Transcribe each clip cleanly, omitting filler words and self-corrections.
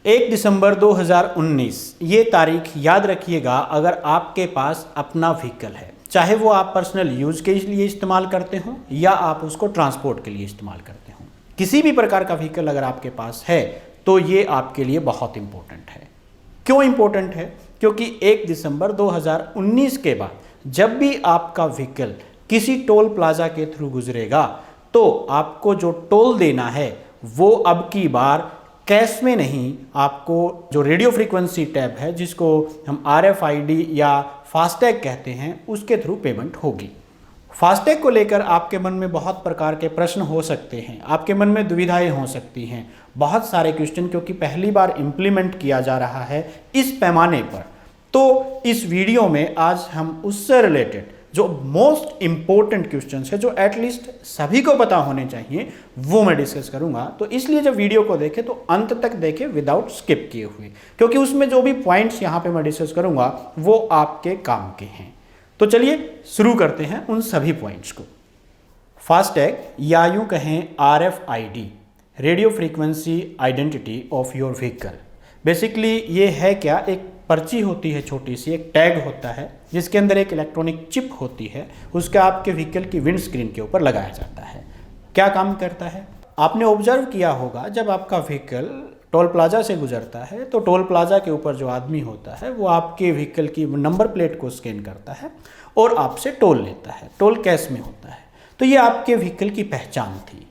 1 दिसंबर 2019 ये तारीख याद रखिएगा। अगर आपके पास अपना व्हीकल है, चाहे वो आप पर्सनल यूज के लिए इस्तेमाल करते हो या आप उसको ट्रांसपोर्ट के लिए इस्तेमाल करते हो, किसी भी प्रकार का व्हीकल अगर आपके पास है तो ये आपके लिए बहुत इंपॉर्टेंट है। क्यों इंपॉर्टेंट है? क्योंकि 1 दिसंबर 2019 के बाद जब भी आपका व्हीकल किसी टोल प्लाजा के थ्रू गुजरेगा तो आपको जो टोल देना है वो अब की बार कैश में नहीं, आपको जो रेडियो फ्रीक्वेंसी टैब है जिसको हम RFID या फास्टैग कहते हैं उसके थ्रू पेमेंट होगी। फास्टैग को लेकर आपके मन में बहुत प्रकार के प्रश्न हो सकते हैं, आपके मन में दुविधाएं हो सकती हैं, बहुत सारे क्वेश्चन, क्योंकि पहली बार इम्प्लीमेंट किया जा रहा है इस पैमाने पर। तो इस वीडियो में आज हम उससे रिलेटेड जो मोस्ट इम्पोर्टेंट क्वेश्चंस है, जो एटलीस्ट सभी को पता होने चाहिए, वो मैं डिस्कस करूंगा। तो इसलिए जब वीडियो को देखें तो अंत तक देखें विदाउट स्किप किए हुए, क्योंकि उसमें जो भी पॉइंट्स यहाँ पे मैं डिस्कस करूंगा वो आपके काम के हैं। तो चलिए शुरू करते हैं उन सभी पॉइंट्स को। फास्टैग या यूं कहें RFID, radio frequency identity of your vehicle. Basically ये है क्या, एक पर्ची होती है छोटी सी, एक टैग होता है जिसके अंदर एक इलेक्ट्रॉनिक चिप होती है, उसका आपके व्हीकल की विंड स्क्रीन के ऊपर लगाया जाता है। क्या काम करता है? आपने ऑब्जर्व किया होगा जब आपका व्हीकल टोल प्लाजा से गुजरता है तो टोल प्लाजा के ऊपर जो आदमी होता है वो आपके व्हीकल की नंबर प्लेट को स्कैन करता है और आपसे टोल लेता है। टोल कैश में होता है। तो ये आपके व्हीकल की पहचान थी।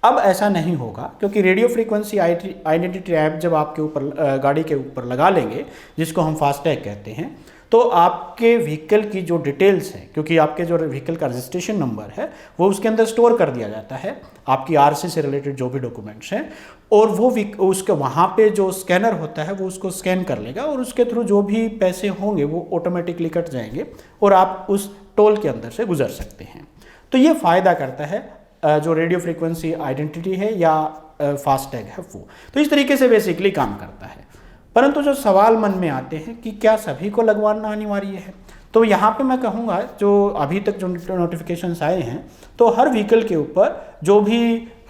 अब ऐसा नहीं होगा, क्योंकि रेडियो फ्रीक्वेंसी आइडेंटिटी ऐप जब आपके ऊपर गाड़ी के ऊपर लगा लेंगे, जिसको हम फास्टैग कहते हैं, तो आपके व्हीकल की जो डिटेल्स हैं, क्योंकि आपके जो व्हीकल का रजिस्ट्रेशन नंबर है वो उसके अंदर स्टोर कर दिया जाता है, आपकी RC से रिलेटेड जो भी डॉक्यूमेंट्स हैं, और वो उसके वहाँ पे जो स्कैनर होता है वो उसको स्कैन कर लेगा और उसके थ्रू जो भी पैसे होंगे वो ऑटोमेटिकली कट जाएंगे और आप उस टोल के अंदर से गुजर सकते हैं। तो ये फ़ायदा करता है जो रेडियो फ्रीक्वेंसी आइडेंटिटी है या फास्टैग है वो। तो इस तरीके से बेसिकली काम करता है। परंतु जो सवाल मन में आते हैं कि क्या सभी को लगवाना अनिवार्य है, तो यहाँ पे मैं कहूँगा जो अभी तक जो नोटिफिकेशंस आए हैं तो हर व्हीकल के ऊपर जो भी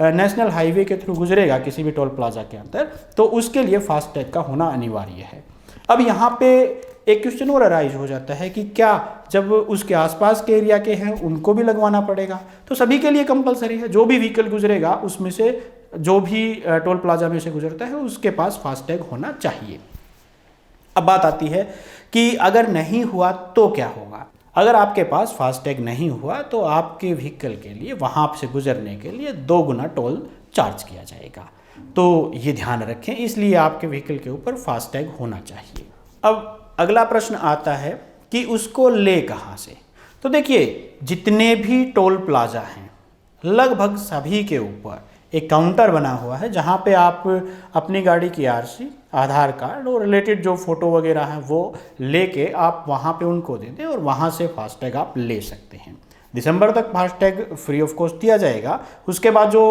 नेशनल हाईवे के थ्रू गुजरेगा किसी भी टोल प्लाजा के अंदर, तो उसके लिए फास्टैग का होना अनिवार्य है। अब यहाँ पे एक क्वेश्चन और अराइज हो जाता है कि क्या जब उसके आसपास के एरिया के हैं उनको भी लगवाना पड़ेगा? तो सभी के लिए कंपलसरी है। जो भी व्हीकल गुजरेगा उसमें से जो भी टोल प्लाजा में से गुजरता है उसके पास फास्टैग होना चाहिए। अब बात आती है कि अगर नहीं हुआ तो क्या होगा। अगर आपके पास फास्टैग नहीं हुआ तो आपके व्हीकल के लिए वहाँ से गुजरने के लिए 2 गुना टोल चार्ज किया जाएगा। तो ये ध्यान रखें, इसलिए आपके व्हीकल के ऊपर फास्टैग होना चाहिए। अब अगला प्रश्न आता है कि उसको ले कहाँ से। तो देखिए, जितने भी टोल प्लाजा हैं लगभग सभी के ऊपर एक काउंटर बना हुआ है जहाँ पे आप अपनी गाड़ी की RC, आधार कार्ड और रिलेटेड जो फ़ोटो वगैरह हैं वो लेके आप वहाँ पे उनको दे दें और वहाँ से फास्टैग आप ले सकते हैं। दिसंबर तक फास्टैग फ्री ऑफ कॉस्ट दिया जाएगा। उसके बाद जो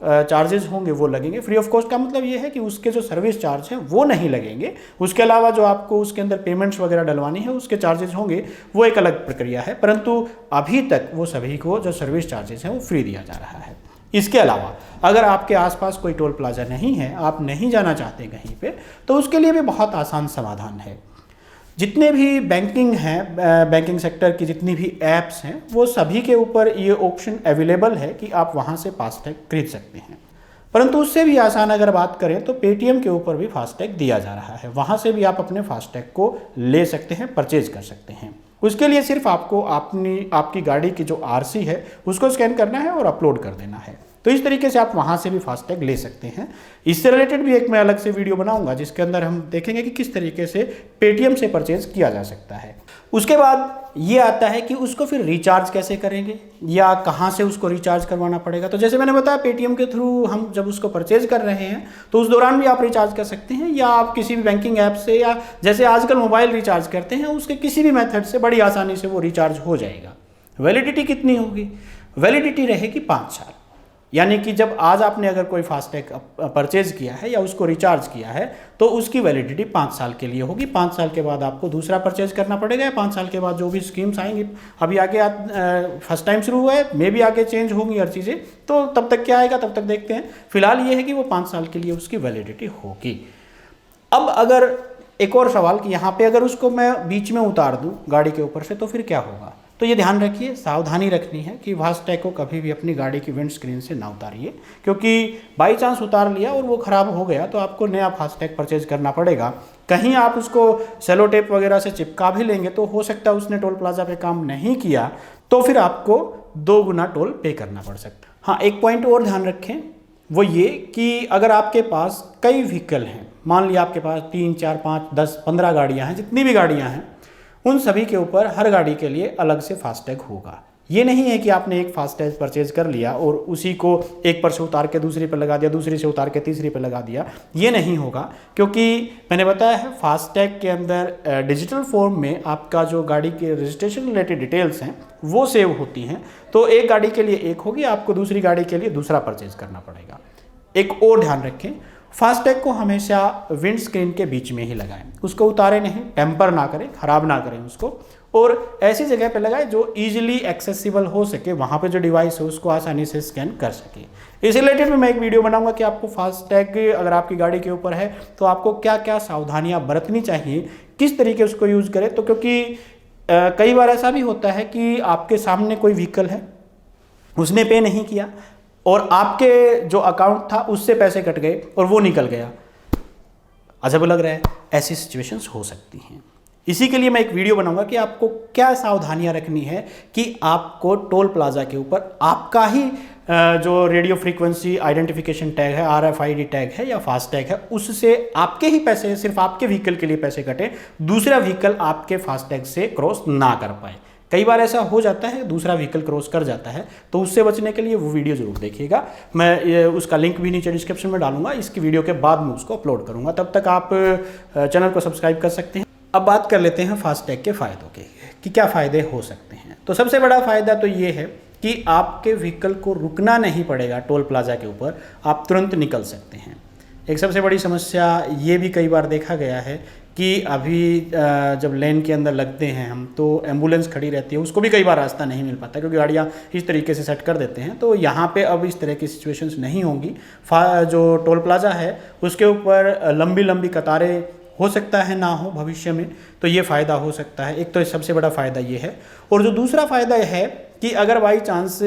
चार्जेस होंगे वो लगेंगे। फ्री ऑफ कॉस्ट का मतलब ये है कि उसके जो सर्विस चार्ज हैं वो नहीं लगेंगे। उसके अलावा जो आपको उसके अंदर पेमेंट्स वगैरह डलवानी है उसके चार्जेस होंगे, वो एक अलग प्रक्रिया है। परंतु अभी तक वो सभी को जो सर्विस चार्जेस हैं वो फ्री दिया जा रहा है। इसके अलावा अगर आपके आसपास कोई टोल प्लाजा नहीं है, आप नहीं जाना चाहते कहीं पे, तो उसके लिए भी बहुत आसान समाधान है। जितने भी बैंकिंग हैं, बैंकिंग सेक्टर की जितनी भी ऐप्स हैं, वो सभी के ऊपर ये ऑप्शन अवेलेबल है कि आप वहाँ से फास्टैग खरीद सकते हैं। परंतु उससे भी आसान अगर बात करें तो पेटीएम के ऊपर भी फास्टैग दिया जा रहा है। वहाँ से भी आप अपने फास्टैग को ले सकते हैं, परचेज कर सकते हैं। उसके लिए सिर्फ आपको आपकी गाड़ी की जो RC है उसको स्कैन करना है और अपलोड कर देना है। तो इस तरीके से आप वहाँ से भी फास्टैग ले सकते हैं। इससे रिलेटेड भी एक मैं अलग से वीडियो बनाऊंगा जिसके अंदर हम देखेंगे कि किस तरीके से पेटीएम से परचेज किया जा सकता है। उसके बाद ये आता है कि उसको फिर रिचार्ज कैसे करेंगे या कहाँ से उसको रिचार्ज करवाना पड़ेगा। तो जैसे मैंने बताया, पेटीएम के थ्रू हम जब उसको परचेज कर रहे हैं तो उस दौरान भी आप रिचार्ज कर सकते हैं, या आप किसी भी बैंकिंग ऐप से, या जैसे आजकल मोबाइल रिचार्ज करते हैं उसके किसी भी मेथड से बड़ी आसानी से वो रिचार्ज हो जाएगा। वैलिडिटी कितनी होगी? वैलिडिटी रहेगी 5 साल। यानी कि जब आज आपने अगर कोई फास्टैग परचेज किया है या उसको रिचार्ज किया है तो उसकी वैलिडिटी 5 साल के लिए होगी। 5 साल के बाद आपको दूसरा परचेज करना पड़ेगा। 5 साल के बाद जो भी स्कीम्स आएंगी, अभी आगे फर्स्ट टाइम शुरू हुआ है, मे भी आगे चेंज होंगी हर चीज़ें, तो तब तक क्या आएगा तब तक देखते हैं। फिलहाल ये है कि वो 5 साल के लिए उसकी वैलिडिटी होगी। अब अगर एक और सवाल कि यहाँ पे अगर उसको मैं बीच में उतार दूँ गाड़ी के ऊपर से तो फिर क्या होगा? तो ये ध्यान रखिए, सावधानी रखनी है कि फास्टैग को कभी भी अपनी गाड़ी की विंड स्क्रीन से ना उतारिए, क्योंकि बाई चांस उतार लिया और वो ख़राब हो गया तो आपको नया फास्टैग परचेज करना पड़ेगा। कहीं आप उसको सेलो टेप वगैरह से चिपका भी लेंगे तो हो सकता है उसने टोल प्लाजा पे काम नहीं किया, तो फिर आपको 2 गुना टोल पे करना पड़ सकता है। हाँ, एक पॉइंट और ध्यान रखें, वो ये कि अगर आपके पास कई व्हीकल हैं, मान लिया आपके पास 3, 4, 5, 10, 15 गाड़ियाँ हैं, जितनी भी गाड़ियाँ हैं उन सभी के ऊपर हर गाड़ी के लिए अलग से फास्टैग होगा। ये नहीं है कि आपने एक फास्टैग परचेज कर लिया और उसी को एक पर से उतार के दूसरी पर लगा दिया, दूसरी से उतार के तीसरी पर लगा दिया, ये नहीं होगा, क्योंकि मैंने बताया है फास्टैग के अंदर डिजिटल फॉर्म में आपका जो गाड़ी के रजिस्ट्रेशन रिलेटेड डिटेल्स हैं वो सेव होती हैं। तो एक गाड़ी के लिए एक होगी, आपको दूसरी गाड़ी के लिए दूसरा परचेज करना पड़ेगा। एक और ध्यान रखें, फास्टैग को हमेशा विंड स्क्रीन के बीच में ही लगाएं, उसको उतारें नहीं, टेम्पर ना करें, ख़राब ना करें उसको, और ऐसी जगह पे लगाएं जो इजीली एक्सेसिबल हो सके, वहाँ पे जो डिवाइस है उसको आसानी से स्कैन कर सके। इस रिलेटेड में मैं एक वीडियो बनाऊंगा कि आपको फास्टैग अगर आपकी गाड़ी के ऊपर है तो आपको क्या क्या सावधानियाँ बरतनी चाहिए, किस तरीके उसको यूज़ करें। तो क्योंकि कई बार ऐसा भी होता है कि आपके सामने कोई व्हीकल है, उसने पे नहीं किया और आपके जो अकाउंट था उससे पैसे कट गए और वो निकल गया, अजब लग रहा है। ऐसी सिचुएशंस हो सकती हैं। इसी के लिए मैं एक वीडियो बनाऊंगा कि आपको क्या सावधानियां रखनी है कि आपको टोल प्लाजा के ऊपर आपका ही जो रेडियो फ्रीक्वेंसी आइडेंटिफिकेशन टैग है, RFID टैग है या फास्टैग है, उससे आपके ही पैसे, सिर्फ आपके व्हीकल के लिए पैसे कटे, दूसरा व्हीकल आपके फास्टैग से क्रॉस ना कर पाए। कई बार ऐसा हो जाता है, दूसरा व्हीकल क्रॉस कर जाता है, तो उससे बचने के लिए वो वीडियो जरूर देखिएगा। मैं उसका लिंक भी नीचे डिस्क्रिप्शन में डालूंगा, इसकी वीडियो के बाद में उसको अपलोड करूंगा। तब तक आप चैनल को सब्सक्राइब कर सकते हैं। अब बात कर लेते हैं फास्टैग के फ़ायदों के कि क्या फ़ायदे हो सकते हैं। तो सबसे बड़ा फ़ायदा तो ये है कि आपके व्हीकल को रुकना नहीं पड़ेगा टोल प्लाजा के ऊपर, आप तुरंत निकल सकते हैं। एक सबसे बड़ी समस्या ये भी कई बार देखा गया है कि अभी जब लेन के अंदर लगते हैं हम, तो एम्बुलेंस खड़ी रहती है, उसको भी कई बार रास्ता नहीं मिल पाता क्योंकि गाड़ियाँ इस तरीके से सेट कर देते हैं। तो यहाँ पे अब इस तरह की सिचुएशंस नहीं होंगी। जो टोल प्लाजा है उसके ऊपर लंबी लंबी कतारें हो सकता है ना हो भविष्य में, तो ये फ़ायदा हो सकता है। एक तो सबसे बड़ा फ़ायदा ये है। और जो दूसरा फ़ायदा है कि अगर बाई चांस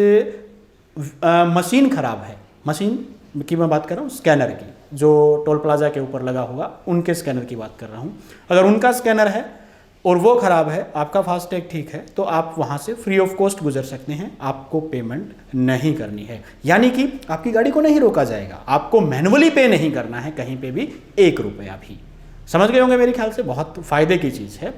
मशीन ख़राब है, मशीन की मैं बात कर रहा हूँ स्कैनर की, जो टोल प्लाजा के ऊपर लगा होगा उनके स्कैनर की बात कर रहा हूँ, अगर उनका स्कैनर है और वो ख़राब है, आपका फास्टैग ठीक है, तो आप वहाँ से फ्री ऑफ कॉस्ट गुजर सकते हैं, आपको पेमेंट नहीं करनी है। यानी कि आपकी गाड़ी को नहीं रोका जाएगा, आपको मैनुअली पे नहीं करना है कहीं पे भी 1 रुपया भी। समझ गए होंगे मेरे ख्याल से, बहुत फ़ायदे की चीज़ है।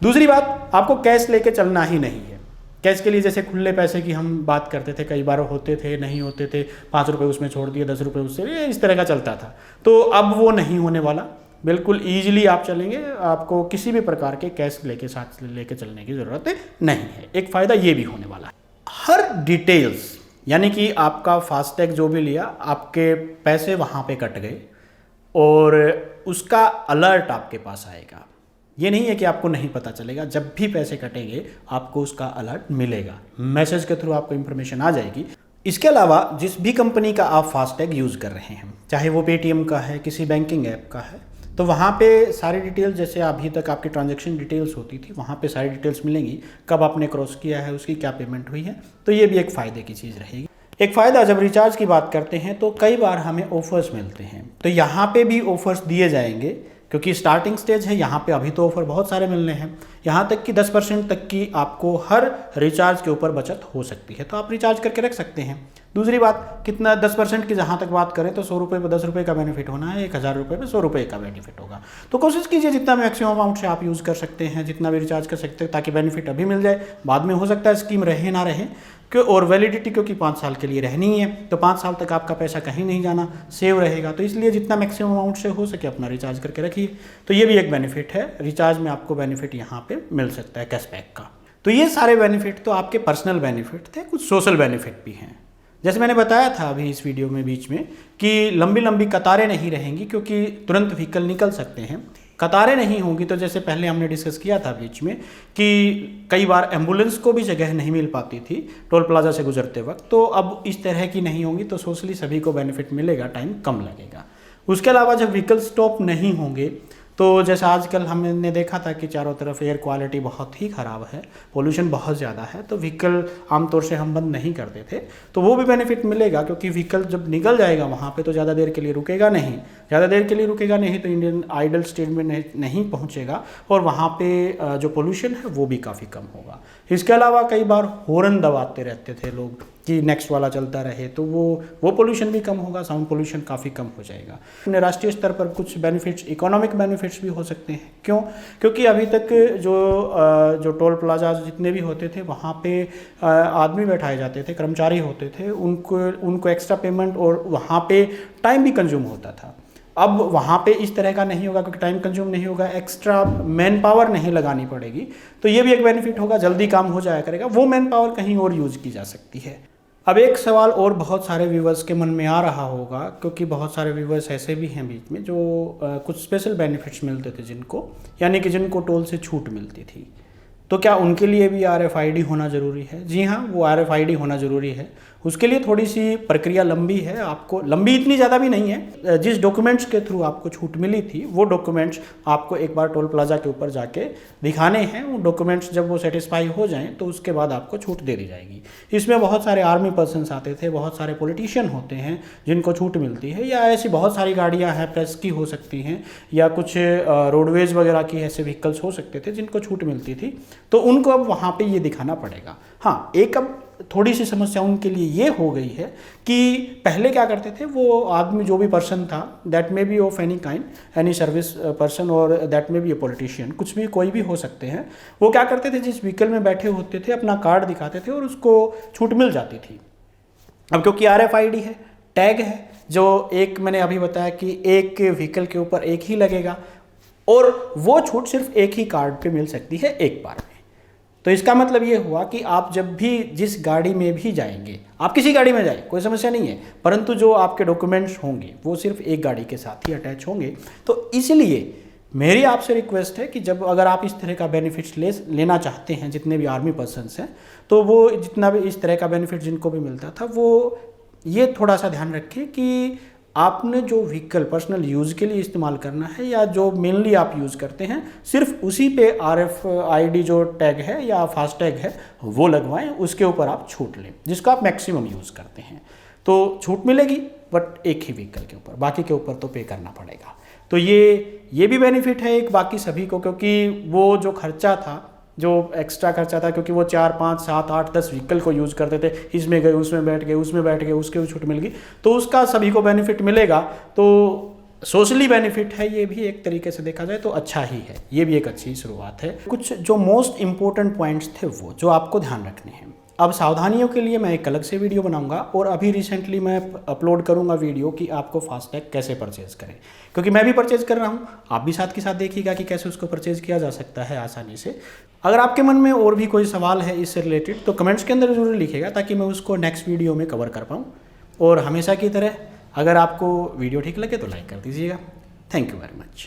दूसरी बात, आपको कैश लेके चलना ही नहीं है। कैश के लिए जैसे खुले पैसे की हम बात करते थे, कई बार होते थे, नहीं होते थे, 5 रुपये उसमें छोड़ दिए, 10 रुपये उससे, इस तरह का चलता था। तो अब वो नहीं होने वाला, बिल्कुल ईजिली आप चलेंगे, आपको किसी भी प्रकार के कैश साथ लेके चलने की ज़रूरत नहीं है। एक फ़ायदा ये भी होने वाला है। हर डिटेल्स, यानी कि आपका फास्टैग जो भी लिया, आपके पैसे वहाँ पे कट गए और उसका अलर्ट आपके पास आएगा। ये नहीं है कि आपको नहीं पता चलेगा, जब भी पैसे कटेंगे आपको उसका अलर्ट मिलेगा, मैसेज के थ्रू आपको इन्फॉर्मेशन आ जाएगी। इसके अलावा जिस भी कंपनी का आप फास्टैग यूज़ कर रहे हैं, चाहे वो पेटीएम का है, किसी बैंकिंग ऐप का है, तो वहाँ पे सारी डिटेल्स, जैसे अभी तक आपकी ट्रांजैक्शन डिटेल्स होती थी, वहाँ पे सारी डिटेल्स मिलेंगी, कब आपने क्रॉस किया है, उसकी क्या पेमेंट हुई है। तो ये भी एक फ़ायदे की चीज़ रहेगी। एक फ़ायदा, जब रिचार्ज की बात करते हैं तो कई बार हमें ऑफर्स मिलते हैं, तो यहाँ पे भी ऑफर्स दिए जाएंगे क्योंकि स्टार्टिंग स्टेज है। यहाँ पे अभी तो ऑफर बहुत सारे मिलने हैं, यहाँ तक कि 10% तक की आपको हर रिचार्ज के ऊपर बचत हो सकती है, तो आप रिचार्ज करके रख सकते हैं। दूसरी बात, कितना 10% की जहाँ तक बात करें तो 100 रुपये पर 10 रुपये का बेनिफिट होना है, 1000 रुपये पर 100 रुपये का बेनिफिट होगा। तो कोशिश कीजिए जितना मैक्सिमम अमाउंट से आप यूज़ कर सकते हैं, जितना भी रिचार्ज कर सकते हैं, ताकि बेनिफिट अभी मिल जाए, बाद में हो सकता है स्कीम रहे ना रहे, क्यों, और वैलिडिटी क्योंकि 5 साल के लिए रहनी है, तो 5 साल तक आपका पैसा कहीं नहीं जाना, सेव रहेगा। तो इसलिए जितना मैक्सिमम अमाउंट से हो सके अपना रिचार्ज करके रखिए। तो ये भी एक बेनिफिट है, रिचार्ज में आपको बेनिफिट यहाँ पे मिल सकता है कैशबैक का। तो ये सारे बेनिफिट तो आपके पर्सनल बेनिफिट थे, कुछ सोशल बेनिफिट भी हैं। जैसे मैंने बताया था अभी इस वीडियो में बीच में कि लंबी लंबी कतारें नहीं रहेंगी, क्योंकि तुरंत व्हीकल निकल सकते हैं। कतारें नहीं होंगी तो जैसे पहले हमने डिस्कस किया था बीच में कि कई बार एम्बुलेंस को भी जगह नहीं मिल पाती थी टोल प्लाजा से गुजरते वक्त, तो अब इस तरह की नहीं होंगी, तो सोशली सभी को बेनिफिट मिलेगा, टाइम कम लगेगा। उसके अलावा जब व्हीकल स्टॉप नहीं होंगे तो जैसा आजकल हमने देखा था कि चारों तरफ एयर क्वालिटी बहुत ही ख़राब है, पोल्यूशन बहुत ज़्यादा है, तो व्हीकल आमतौर से हम बंद नहीं करते थे, तो वो भी बेनिफिट मिलेगा क्योंकि व्हीकल जब निकल जाएगा वहाँ पे तो ज़्यादा देर के लिए रुकेगा नहीं, ज़्यादा देर के लिए रुकेगा नहीं तो इंडियन आइडल स्टेट में नहीं पहुँचेगा और वहाँ पे जो पोल्यूशन है वो भी काफ़ी कम होगा। इसके अलावा कई बार हॉर्न दबाते रहते थे लोग कि नेक्स्ट वाला चलता रहे, तो वो पोल्यूशन भी कम होगा, साउंड पोल्यूशन काफ़ी कम हो जाएगा। राष्ट्रीय स्तर पर कुछ बेनिफिट्स, इकोनॉमिक बेनिफिट्स भी हो सकते हैं। क्यों? क्योंकि अभी तक जो टोल प्लाजा जितने भी होते थे वहाँ पे आदमी बैठाए जाते थे, कर्मचारी होते थे, उनको एक्स्ट्रा पेमेंट और वहाँ पे टाइम भी कंज्यूम होता था। अब वहाँ पे इस तरह का नहीं होगा क्योंकि टाइम कंज्यूम नहीं होगा, एक्स्ट्रा मैन पावर नहीं लगानी पड़ेगी, तो ये भी एक बेनिफिट होगा, जल्दी काम हो जाया करेगा, वो मैन पावर कहीं और यूज़ की जा सकती है। अब एक सवाल और बहुत सारे व्यूवर्स के मन में आ रहा होगा, क्योंकि बहुत सारे व्यूवर्स ऐसे भी हैं बीच में जो कुछ स्पेशल बेनिफिट्स मिलते थे जिनको, यानी कि जिनको टोल से छूट मिलती थी, तो क्या उनके लिए भी RFID होना ज़रूरी है? जी हाँ, वो RFID होना ज़रूरी है। उसके लिए थोड़ी सी प्रक्रिया लंबी है, आपको लंबी इतनी ज़्यादा भी नहीं है। जिस डॉक्यूमेंट्स के थ्रू आपको छूट मिली थी वो डॉक्यूमेंट्स आपको एक बार टोल प्लाजा के ऊपर जाके दिखाने हैं। वो डॉक्यूमेंट्स जब वो सेटिस्फाई हो जाएं तो उसके बाद आपको छूट दे दी जाएगी। इसमें बहुत सारे आर्मी पर्सन्स आते थे, बहुत सारे पॉलिटिशियन होते हैं जिनको छूट मिलती है, या ऐसी बहुत सारी गाड़ियाँ हैं, प्रेस की हो सकती हैं, या कुछ रोडवेज़ वगैरह की ऐसे व्हीकल्स हो सकते थे जिनको छूट मिलती थी, तो उनको अब वहाँ पे ये दिखाना पड़ेगा। हाँ, एक अब थोड़ी सी समस्या उनके लिए ये हो गई है कि पहले क्या करते थे, वो आदमी जो भी पर्सन था, that may be of any kind, any service person और that may be a politician, कुछ भी कोई भी हो सकते हैं, वो क्या करते थे, जिस व्हीकल में बैठे होते थे अपना कार्ड दिखाते थे और उसको छूट मिल जाती थी। अब क्योंकि RFID है, टैग है, जो एक मैंने अभी बताया कि एक व्हीकल के ऊपर एक ही लगेगा और वो छूट सिर्फ एक ही कार्ड पे मिल सकती है एक बार में। तो इसका मतलब ये हुआ कि आप जब भी जिस गाड़ी में भी जाएंगे, आप किसी गाड़ी में जाए कोई समस्या नहीं है, परंतु जो आपके डॉक्यूमेंट्स होंगे वो सिर्फ एक गाड़ी के साथ ही अटैच होंगे। तो इसलिए मेरी आपसे रिक्वेस्ट है कि जब अगर आप इस तरह का बेनिफिट्स लेना चाहते हैं, जितने भी आर्मी पर्सन्स हैं, तो वो जितना भी इस तरह का बेनिफिट जिनको भी मिलता था, वो ये थोड़ा सा ध्यान रखें कि आपने जो व्हीकल पर्सनल यूज़ के लिए इस्तेमाल करना है या जो मेनली आप यूज़ करते हैं, सिर्फ उसी पे RFID जो टैग है या फास्टैग है वो लगवाएं, उसके ऊपर आप छूट लें जिसका आप मैक्सिमम यूज़ करते हैं। तो छूट मिलेगी बट एक ही व्हीकल के ऊपर, बाकी के ऊपर तो पे करना पड़ेगा। तो ये भी बेनिफिट है एक बाकी सभी को, क्योंकि वो जो खर्चा था, जो एक्स्ट्रा खर्चा था, क्योंकि वो 4, 5, 7, 8, 10 व्हीकल को यूज़ करते थे, इसमें गए, उसमें बैठ गए, उसमें बैठ गए, उसके छूट मिल गई, तो उसका सभी को बेनिफिट मिलेगा। तो सोशली बेनिफिट है ये भी, एक तरीके से देखा जाए तो अच्छा ही है, ये भी एक अच्छी शुरुआत है। कुछ जो मोस्ट इंपॉर्टेंट पॉइंट्स थे वो जो आपको ध्यान रखने हैं। अब सावधानियों के लिए मैं एक अलग से वीडियो बनाऊंगा और अभी रिसेंटली मैं अपलोड करूंगा वीडियो कि आपको फास्टैग कैसे परचेज़ करें, क्योंकि मैं भी परचेज़ कर रहा हूं, आप भी साथ के साथ देखिएगा कि कैसे उसको परचेज़ किया जा सकता है आसानी से। अगर आपके मन में और भी कोई सवाल है इससे रिलेटेड तो कमेंट्स के अंदर ज़रूर लिखिएगा ताकि मैं उसको नेक्स्ट वीडियो में कवर कर पाऊँ। और हमेशा की तरह अगर आपको वीडियो ठीक लगे तो लाइक कर दीजिएगा। Thank you very much.